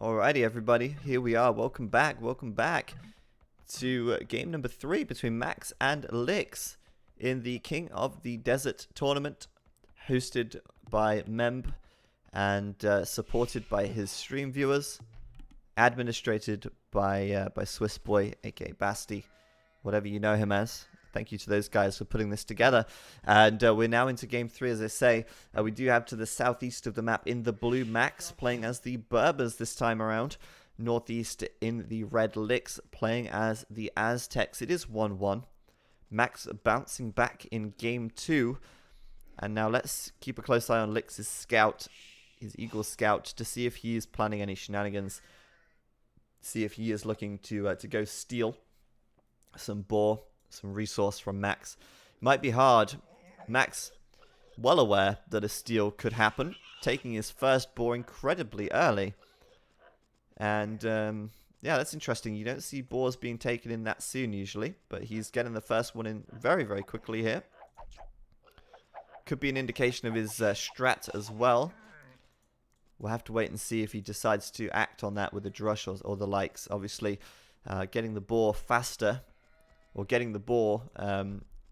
Alrighty, everybody, here we are. Welcome back to game number 3 between Max and Lix in the King of the Desert tournament, hosted by Memb and supported by his stream viewers, administrated by Swiss Boy, aka Basti, whatever you know him as. Thank you to those guys for putting this together. And we're now into game 3, as I say. We do have to the southeast of the map in the blue Max, playing as the Berbers this time around. Northeast in the red Lix, playing as the Aztecs. It is 1-1. Max bouncing back in game 2. And now let's keep a close eye on Lix's scout, his Eagle Scout, to see if he is planning any shenanigans. See if he is looking to go steal some boar, some resource from Max. Might be hard. Max, well aware that a steal could happen, taking his first boar incredibly early. And yeah, that's interesting. You don't see boars being taken in that soon usually, but he's getting the first one in very, very quickly here. Could be an indication of his strat as well. We'll have to wait and see if he decides to act on that with a drush or the likes. Obviously, getting the boar faster, or getting the boar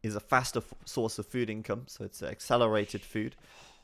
is a faster source of food income, so it's accelerated food.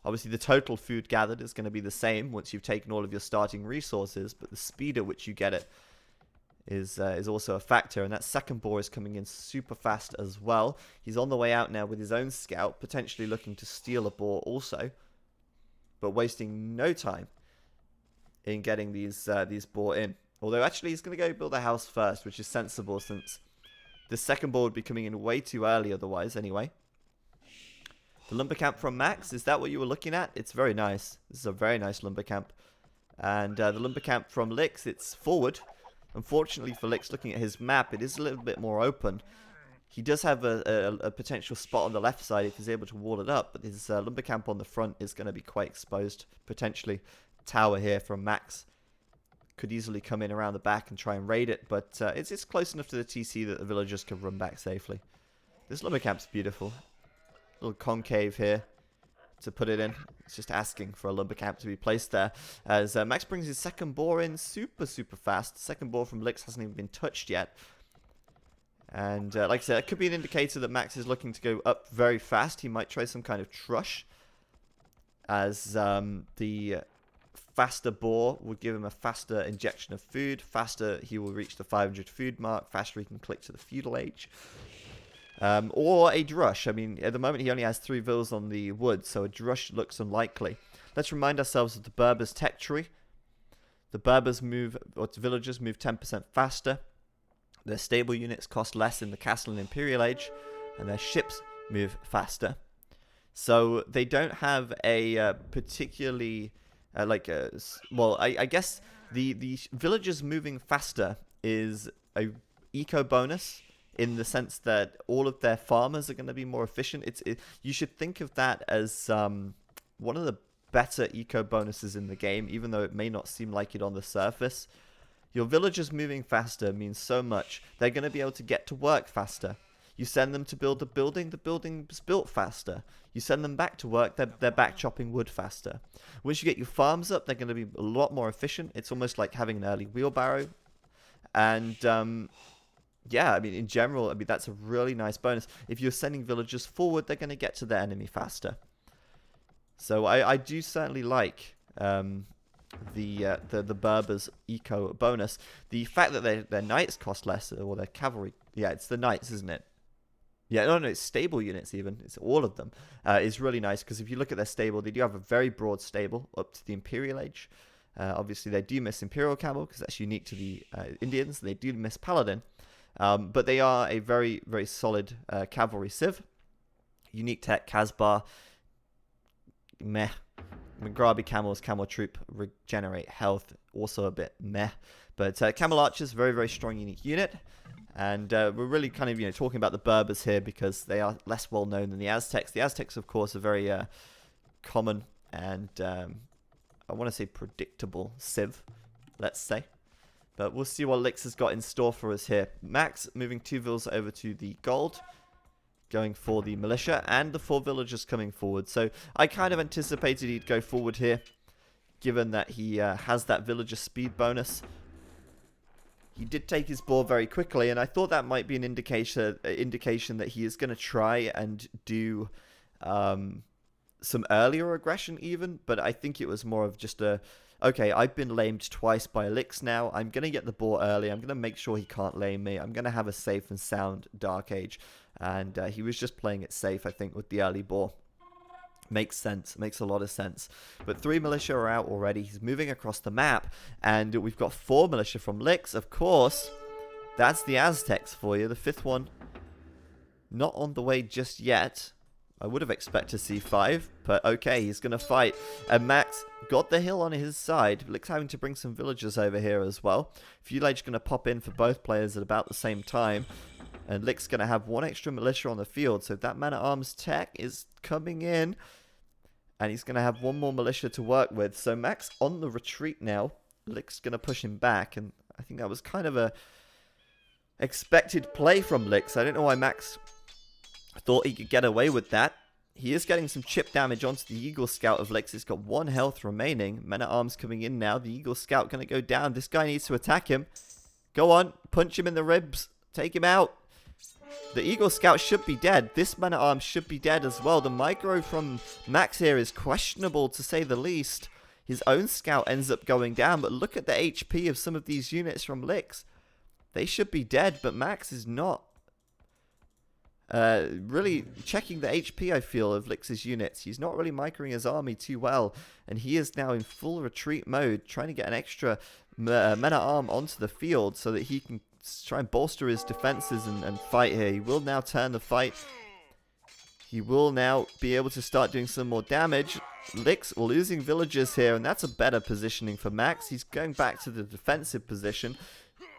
Obviously, the total food gathered is going to be the same once you've taken all of your starting resources, but the speed at which you get it is also a factor, and that second boar is coming in super fast as well. He's on the way out now with his own scout, potentially looking to steal a boar also, but wasting no time in getting these boar in. Although, actually, he's going to go build a house first, which is sensible since the second boar would be coming in way too early otherwise, anyway. The lumber camp from Max, is that what you were looking at? It's very nice. This is a very nice lumber camp. And the lumber camp from Lix, it's forward. Unfortunately for Lix, looking at his map, it is a little bit more open. He does have a potential spot on the left side if he's able to wall it up, but his lumber camp on the front is going to be quite exposed, potentially. Tower here from Max could easily come in around the back and try and raid it, but it's close enough to the TC that the villagers can run back safely. This lumber camp's beautiful. Little concave here to put it in. It's just asking for a lumber camp to be placed there. As Max brings his second boar in super, super fast. The second boar from Lix hasn't even been touched yet. And like I said, it could be an indicator that Max is looking to go up very fast. He might try some kind of trush, as the faster boar would give him a faster injection of food. Faster he will reach the 500 food mark. Faster he can click to the feudal age. Or a drush. I mean, at the moment he only has 3 vills on the wood, so a drush looks unlikely. Let's remind ourselves of the Berbers' tech tree. The Berbers move, or the villagers move 10% faster. Their stable units cost less in the castle and Imperial Age, and their ships move faster. So they don't have a particularly well, I guess the villagers moving faster is a eco bonus, in the sense that all of their farmers are going to be more efficient. You should think of that as one of the better eco bonuses in the game, even though it may not seem like it on the surface. Your villagers moving faster means so much. They're going to be able to get to work faster. You send them to build a building, the building's built faster. You send them back to work, they're back chopping wood faster. Once you get your farms up, they're going to be a lot more efficient. It's almost like having an early wheelbarrow. And yeah, I mean, in general, I mean, that's a really nice bonus. If you're sending villagers forward, they're going to get to their enemy faster. So I do certainly like the Berbers eco bonus. The fact that their knights cost less, or their cavalry, yeah, it's the knights, isn't it? Yeah, no, it's stable units even. It's all of them. Is really nice, because if you look at their stable, they do have a very broad stable up to the Imperial Age. Obviously, they do miss Imperial Camel, because that's unique to the Indians. They do miss Paladin. But they are a very, very solid cavalry civ. Unique tech, Casbah. Meh. Mugrabi camels, camel troop, regenerate health, also a bit meh. But camel archers, very, very strong, unique unit. And we're really kind of, talking about the Berbers here because they are less well known than the Aztecs. The Aztecs, of course, are very common and, I want to say, predictable civ, let's say. But we'll see what Lix has got in store for us here. Max moving 2 vills over to the gold. going for the militia and the 4 villagers coming forward. So I kind of anticipated he'd go forward here, given that he has that villager speed bonus. He did take his boar very quickly, and I thought that might be an indication that he is going to try and do some earlier aggression even, but I think it was more of just a, okay, I've been lamed twice by Elix now, I'm going to get the boar early, I'm going to make sure he can't lame me, I'm going to have a safe and sound Dark Age, and he was just playing it safe, I think, with the early boar. Makes sense, makes a lot of sense. But 3 militia are out already, he's moving across the map, and we've got 4 militia from Lix, of course. That's the Aztecs for you, the 5th one. Not on the way just yet. I would have expected to see 5, but okay, he's going to fight. And Max got the hill on his side. Lix having to bring some villagers over here as well. Feudal going to pop in for both players at about the same time. And Lix going to have 1 extra militia on the field. So that man-at-arms tech is coming in. And he's going to have 1 more militia to work with. So Max on the retreat now. Lix going to push him back. And I think that was kind of a expected play from Lix. I don't know why Max thought he could get away with that. He is getting some chip damage onto the Eagle Scout of Lix. It's got 1 health remaining. Men-at-Arms coming in now. The Eagle Scout going to go down. This guy needs to attack him. Go on. Punch him in the ribs. Take him out. The Eagle Scout should be dead. This Man-at-Arms should be dead as well. The micro from Max here is questionable, to say the least. His own scout ends up going down. But look at the HP of some of these units from Lix. They should be dead, but Max is not. Really checking the HP, I feel, of Lix's units. He's not really microing his army too well, and he is now in full retreat mode, trying to get an extra men-at-arm onto the field so that he can try and bolster his defenses and fight here. He will now turn the fight. He will now be able to start doing some more damage. Lix losing villagers here, and that's a better positioning for Max. He's going back to the defensive position.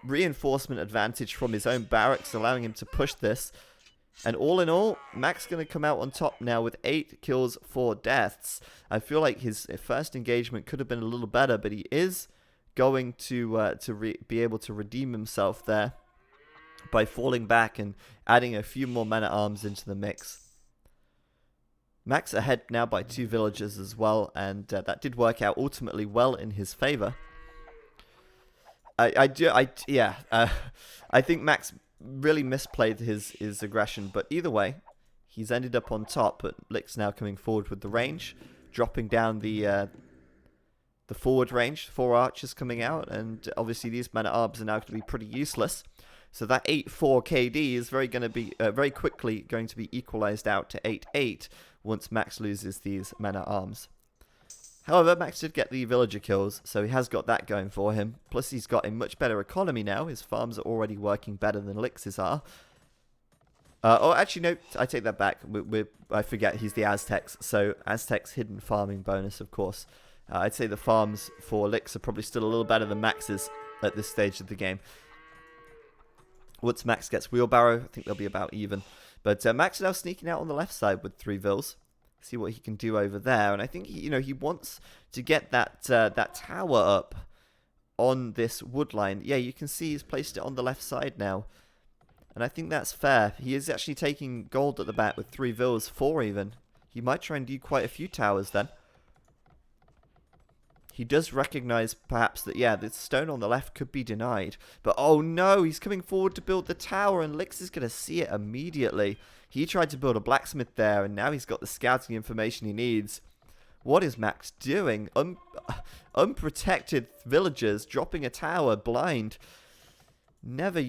Reinforcement advantage from his own barracks, allowing him to push this. And all in all, Max going to come out on top now with 8 kills, 4 deaths. I feel like his first engagement could have been a little better, but he is going to be able to redeem himself there by falling back and adding a few more men-at-arms into the mix. Max ahead now by 2 villagers as well, and that did work out ultimately well in his favor. I think Max really misplayed his aggression, but either way, he's ended up on top. But Lix now coming forward with the range, dropping down the forward range. 4 archers coming out, and obviously these men-at-arms are now going to be pretty useless. So that 8-4 KD is very quickly going to be equalized out to 8-8 once Max loses these men-at-arms. However, Max did get the villager kills, so he has got that going for him. Plus, he's got a much better economy now. His farms are already working better than Lix's are. Oh, actually, no, I take that back. I forget he's the Aztecs, so Aztecs' hidden farming bonus, of course. I'd say the farms for Lix are probably still a little better than Max's at this stage of the game. Once Max gets wheelbarrow, I think they'll be about even. But Max is now sneaking out on the left side with 3 vills. See what he can do over there, and I think he wants to get that tower up on this wood line. Yeah, you can see he's placed it on the left side now, and I think that's fair. He is actually taking gold at the back with 3 vills, 4 even. He might try and do quite a few towers then. He does recognize perhaps that, yeah, the stone on the left could be denied. But oh no, he's coming forward to build the tower, and Lix is going to see it immediately. He tried to build a blacksmith there, and now he's got the scouting information he needs. What is Max doing? Unprotected villagers dropping a tower blind. Never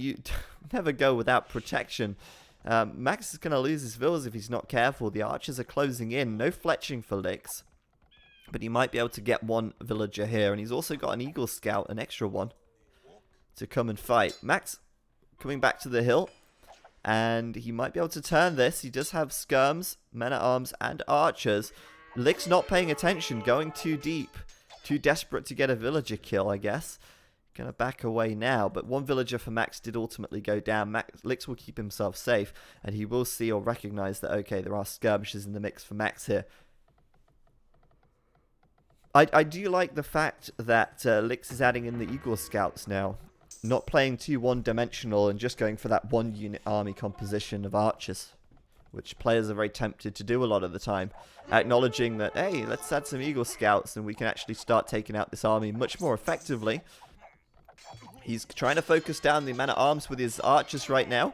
go without protection. Max is going to lose his villas if he's not careful. The archers are closing in. No fletching for Lix. But he might be able to get 1 villager here. And he's also got an Eagle Scout, an extra one, to come and fight. Max coming back to the hill. And he might be able to turn this. He does have skirms, men-at-arms, and archers. Lix not paying attention, going too deep. Too desperate to get a villager kill, I guess. Gonna back away now. But 1 villager for Max did ultimately go down. Lix will keep himself safe. And he will see or recognize that, okay, there are skirmishes in the mix for Max here. I do like the fact that Lix is adding in the Eagle Scouts now. Not playing too one-dimensional and just going for that 1 unit army composition of archers. which players are very tempted to do a lot of the time, acknowledging that, hey, let's add some Eagle Scouts and we can actually start taking out this army much more effectively. He's trying to focus down the man-at-arms with his archers right now.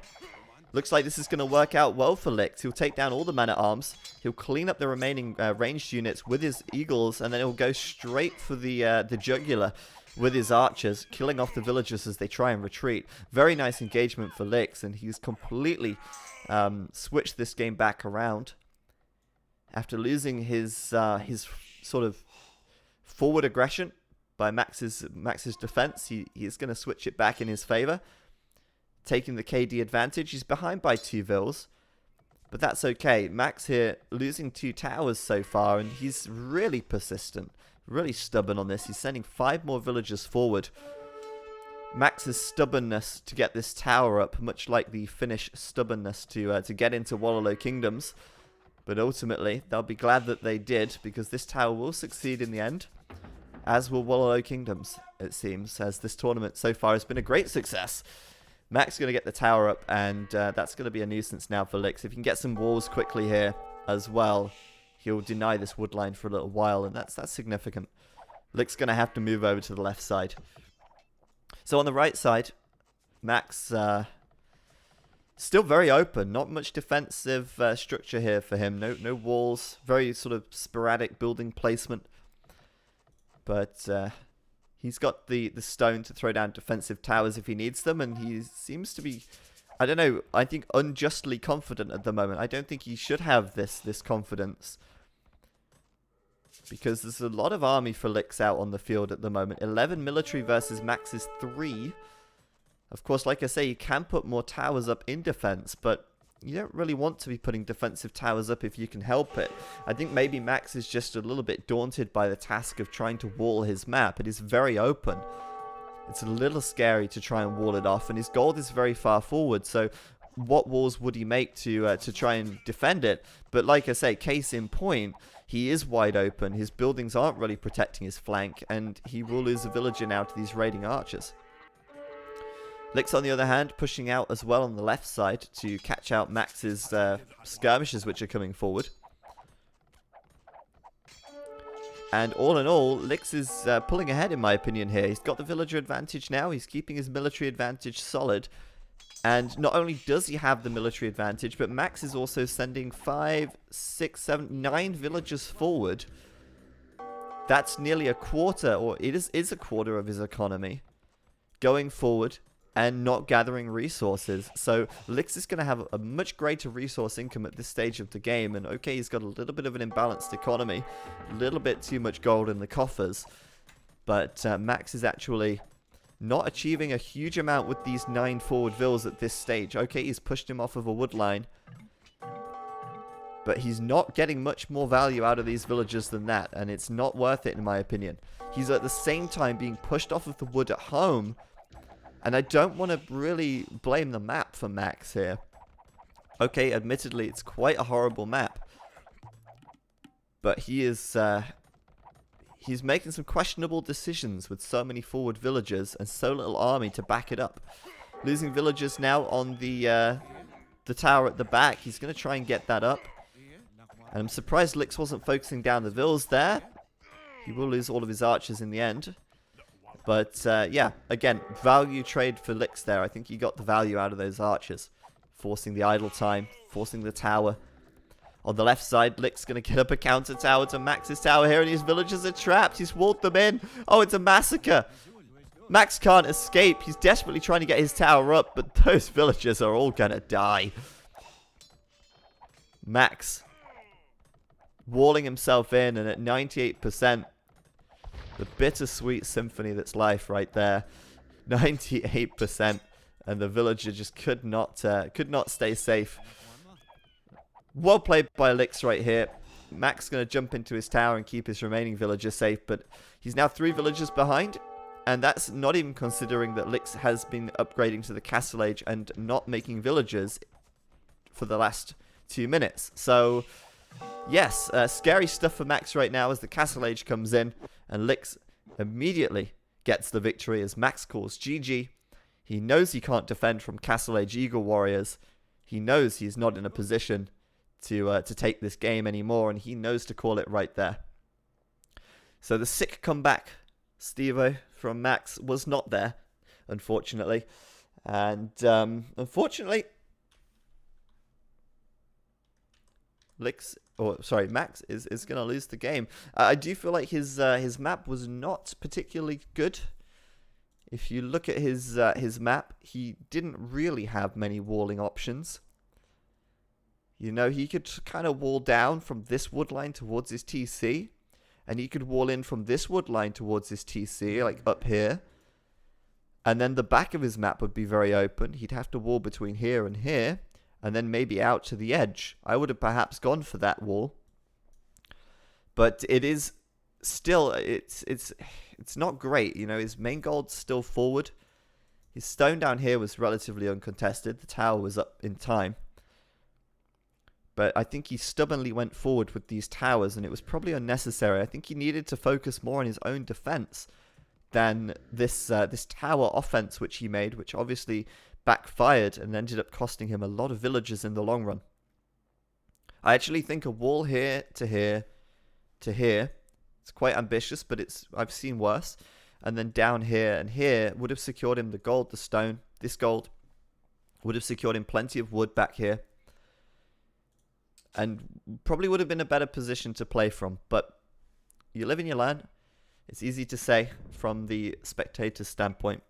Looks like this is going to work out well for Lix. He'll take down all the man-at-arms. He'll clean up the remaining ranged units with his eagles, and then he'll go straight for the jugular with his archers, killing off the villagers as they try and retreat. Very nice engagement for Lix, and he's completely switched this game back around. After losing his sort of forward aggression by Max's defense, he is going to switch it back in his favor, taking the KD advantage. He's behind by 2 vills, but that's okay. Max here losing 2 towers so far, and he's really persistent, really stubborn on this. He's sending 5 more villagers forward. Max's stubbornness to get this tower up, much like the Finnish stubbornness to get into Wallow Kingdoms. But ultimately, they'll be glad that they did, because this tower will succeed in the end, as will Wallow Kingdoms, it seems, as this tournament so far has been a great success. Max is going to get the tower up, and that's going to be a nuisance now for Lix. If he can get some walls quickly here as well, he'll deny this wood line for a little while, and that's significant. Lix going to have to move over to the left side. So on the right side, Max still very open. Not much defensive structure here for him. No walls. Very sort of sporadic building placement. But he's got the stone to throw down defensive towers if he needs them, and he seems to be, I don't know, I think unjustly confident at the moment. I don't think he should have this confidence, because there's a lot of army for Lix out on the field at the moment. 11 military versus Max's 3. Of course, like I say, you can put more towers up in defense, but you don't really want to be putting defensive towers up if you can help it. I think maybe Max is just a little bit daunted by the task of trying to wall his map. It is very open. It's a little scary to try and wall it off, and his gold is very far forward, so what walls would he make to try and defend it? But like I say, case in point, he is wide open. His buildings aren't really protecting his flank, and he will lose a villager now to these raiding archers. Lix, on the other hand, pushing out as well on the left side to catch out Max's skirmishers, which are coming forward. And all in all, Lix is pulling ahead, in my opinion, here. He's got the villager advantage now. He's keeping his military advantage solid. And not only does he have the military advantage, but Max is also sending 5, 6, 7, 9 villagers forward. That's nearly a quarter, or it is a quarter of his economy going forward and not gathering resources. So Lix is going to have a much greater resource income at this stage of the game. And okay, he's got a little bit of an imbalanced economy, a little bit too much gold in the coffers. But Max is actually not achieving a huge amount with these 9 forward vills at this stage. Okay, he's pushed him off of a wood line, but he's not getting much more value out of these villagers than that, and it's not worth it in my opinion. He's at the same time being pushed off of the wood at home, and I don't want to really blame the map for Max here. Okay, admittedly, it's quite a horrible map, but he is he's making some questionable decisions with so many forward villagers and so little army to back it up. Losing villagers now on the tower at the back. He's going to try and get that up. And I'm surprised Lix wasn't focusing down the vills there. He will lose all of his archers in the end. But yeah, again, value trade for Lix there. I think he got the value out of those archers, forcing the idle time, forcing the tower. On the left side, Lix going to get up a counter tower to Max's tower here, and his villagers are trapped. He's walled them in. Oh, it's a massacre. Max can't escape. He's desperately trying to get his tower up, but those villagers are all going to die. Max walling himself in, and at 98%, the bittersweet symphony that's life right there. 98%, and the villager just could not stay safe. Well played by Lix right here. Max going to jump into his tower and keep his remaining villagers safe, but he's now 3 villagers behind, and that's not even considering that Lix has been upgrading to the Castle Age and not making villagers for the last 2 minutes. So, yes, scary stuff for Max right now as the Castle Age comes in, and Lix immediately gets the victory as Max calls GG. He knows he can't defend from Castle Age Eagle Warriors. He knows he's not in a position to take this game anymore, and he knows to call it right there. So the sick comeback, Steve-O, from Max was not there, unfortunately. And unfortunately, Max is going to lose the game. I do feel like his map was not particularly good. If you look at his map, he didn't really have many walling options. You know, he could kind of wall down from this wood line towards his TC. And he could wall in from this wood line towards his TC, like up here. And then the back of his map would be very open. He'd have to wall between here and here. And then maybe out to the edge. I would have perhaps gone for that wall. But it is still, it's not great. You know, his main gold's still forward. His stone down here was relatively uncontested. The tower was up in time. But I think he stubbornly went forward with these towers, and it was probably unnecessary. I think he needed to focus more on his own defense than this tower offense which he made, which obviously backfired and ended up costing him a lot of villagers in the long run. I actually think a wall here to here to here, it's quite ambitious, but I've seen worse. And then down here and here would have secured him the gold, the stone. This gold would have secured him plenty of wood back here. And probably would have been a better position to play from. But you live and you learn. It's easy to say from the spectator's standpoint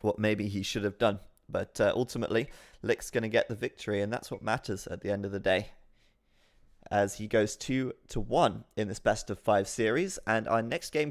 what maybe he should have done. But ultimately, Lick's going to get the victory, and that's what matters at the end of the day. As he goes 2-1 in this best of 5 series. And our next game